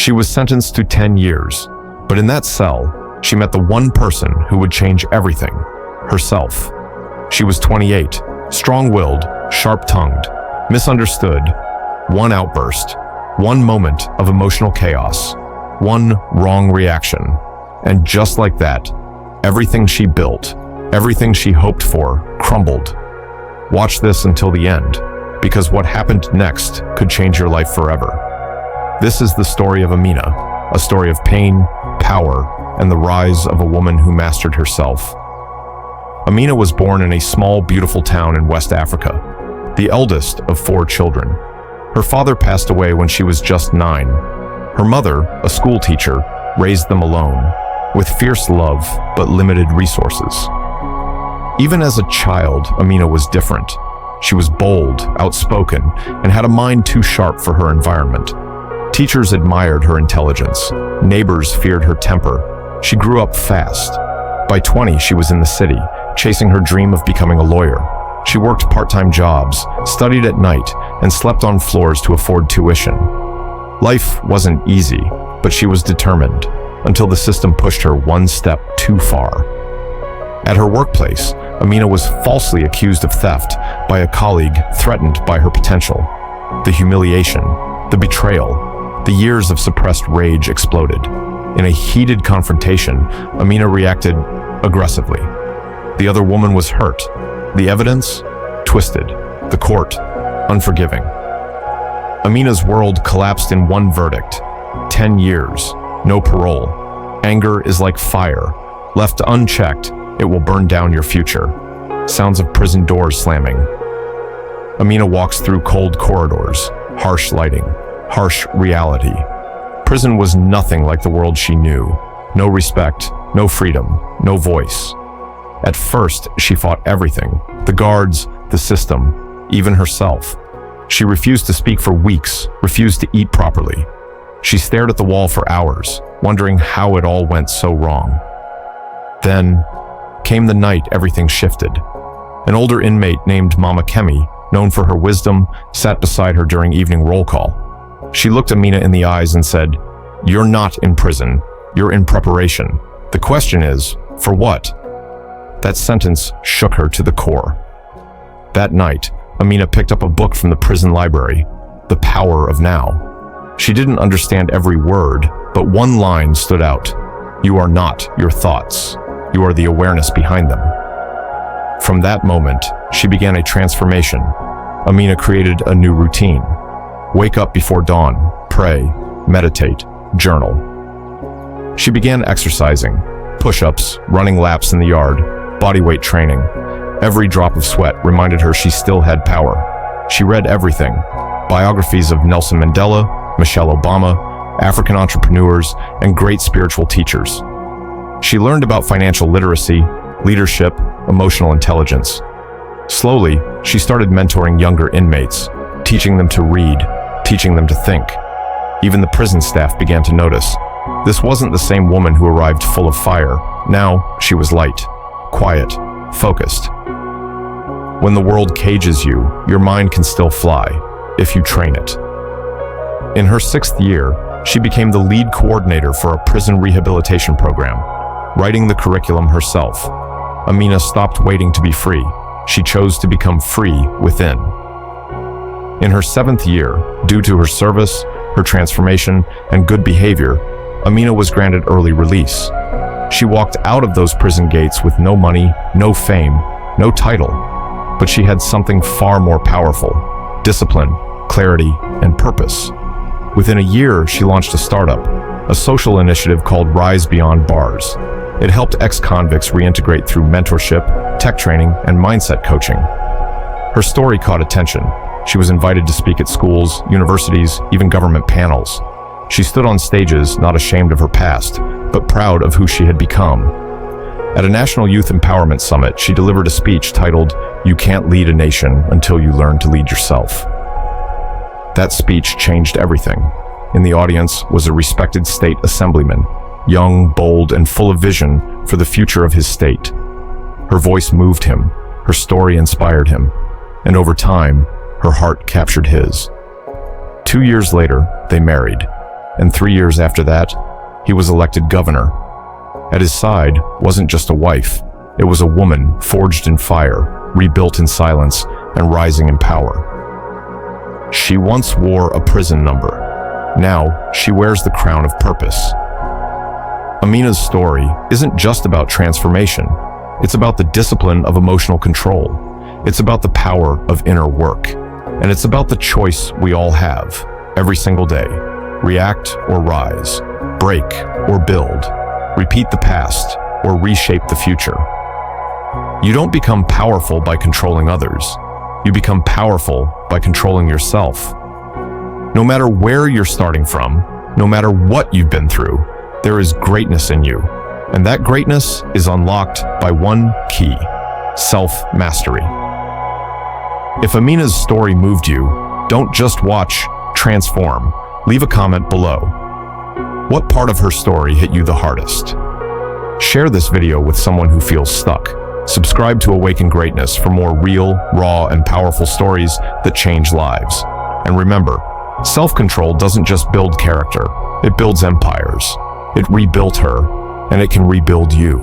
She was sentenced to 10 years, but in that cell, she met the one person who would change everything, herself. She was 28, strong-willed, sharp-tongued, misunderstood. One outburst, one moment of emotional chaos, one wrong reaction. And just like that, everything she built, everything she hoped for, crumbled. Watch this until the end, because what happened next could change your life forever. This is the story of Amina, a story of pain, power, and the rise of a woman who mastered herself. Amina was born in a small, beautiful town in West Africa, the eldest of 4 children. Her father passed away when she was just 9. Her mother, a school teacher, raised them alone, with fierce love but limited resources. Even as a child, Amina was different. She was bold, outspoken, and had a mind too sharp for her environment. Teachers admired her intelligence. Neighbors feared her temper. She grew up fast. By 20, she was in the city, chasing her dream of becoming a lawyer. She worked part-time jobs, studied at night, and slept on floors to afford tuition. Life wasn't easy, but she was determined, until the system pushed her one step too far. At her workplace, Amina was falsely accused of theft by a colleague threatened by her potential. The humiliation, the betrayal, the years of suppressed rage exploded. In a heated confrontation, Amina reacted aggressively. The other woman was hurt. The evidence? Twisted. The court? Unforgiving. Amina's world collapsed in one verdict. 10 years. No parole. Anger is like fire. Left unchecked, it will burn down your future. Sounds of prison doors slamming. Amina walks through cold corridors, harsh lighting, harsh reality. Prison was nothing like the world she knew. No respect, no freedom, no voice. At first, she fought everything. The guards, the system, even herself. She refused to speak for weeks, refused to eat properly. She stared at the wall for hours, wondering how it all went so wrong. Then came the night everything shifted. An older inmate named Mama Kemi, known for her wisdom, sat beside her during evening roll call. She looked Amina in the eyes and said, "You're not in prison. You're in preparation. The question is, for what?" That sentence shook her to the core. That night, Amina picked up a book from the prison library, The Power of Now. She didn't understand every word, but one line stood out. You are not your thoughts. You are the awareness behind them. From that moment, she began a transformation. Amina created a new routine. Wake up before dawn, pray, meditate, journal. She began exercising, push-ups, running laps in the yard, bodyweight training. Every drop of sweat reminded her she still had power. She read everything. Biographies of Nelson Mandela, Michelle Obama, African entrepreneurs, and great spiritual teachers. She learned about financial literacy, leadership, emotional intelligence. Slowly, she started mentoring younger inmates, teaching them to read, teaching them to think. Even the prison staff began to notice. This wasn't the same woman who arrived full of fire. Now, she was light, quiet, focused. When the world cages you, your mind can still fly, if you train it. In her 6th year, she became the lead coordinator for a prison rehabilitation program, writing the curriculum herself. Amina stopped waiting to be free. She chose to become free within. In her 7th year, due to her service, her transformation, and good behavior, Amina was granted early release. She walked out of those prison gates with no money, no fame, no title, but she had something far more powerful: discipline, clarity, and purpose. Within a year, she launched a startup, a social initiative called Rise Beyond Bars. It helped ex-convicts reintegrate through mentorship, tech training, and mindset coaching. Her story caught attention. She was invited to speak at schools, universities, even government panels. She stood on stages, not ashamed of her past, but proud of who she had become. At a National Youth Empowerment Summit, she delivered a speech titled, "You Can't Lead a Nation Until You Learn to Lead Yourself." That speech changed everything. In the audience was a respected state assemblyman, young, bold, and full of vision for the future of his state. Her voice moved him, her story inspired him, and over time, her heart captured his. 2 years later, they married. and 3 years after that, he was elected governor. At his side wasn't just a wife, it was a woman forged in fire, rebuilt in silence, and rising in power. She once wore a prison number. Now, she wears the crown of purpose. Amina's story isn't just about transformation. It's about the discipline of emotional control. It's about the power of inner work. And it's about the choice we all have, every single day. React or rise, break or build, repeat the past or reshape the future. You don't become powerful by controlling others. You become powerful by controlling yourself. No matter where you're starting from, no matter what you've been through, there is greatness in you. And that greatness is unlocked by one key: self-mastery. If Amina's story moved you, don't just watch, transform. Leave a comment below. What part of her story hit you the hardest? Share this video with someone who feels stuck. Subscribe to Awaken Greatness for more real, raw, and powerful stories that change lives. And remember, self-control doesn't just build character, it builds empires. It rebuilt her, and it can rebuild you.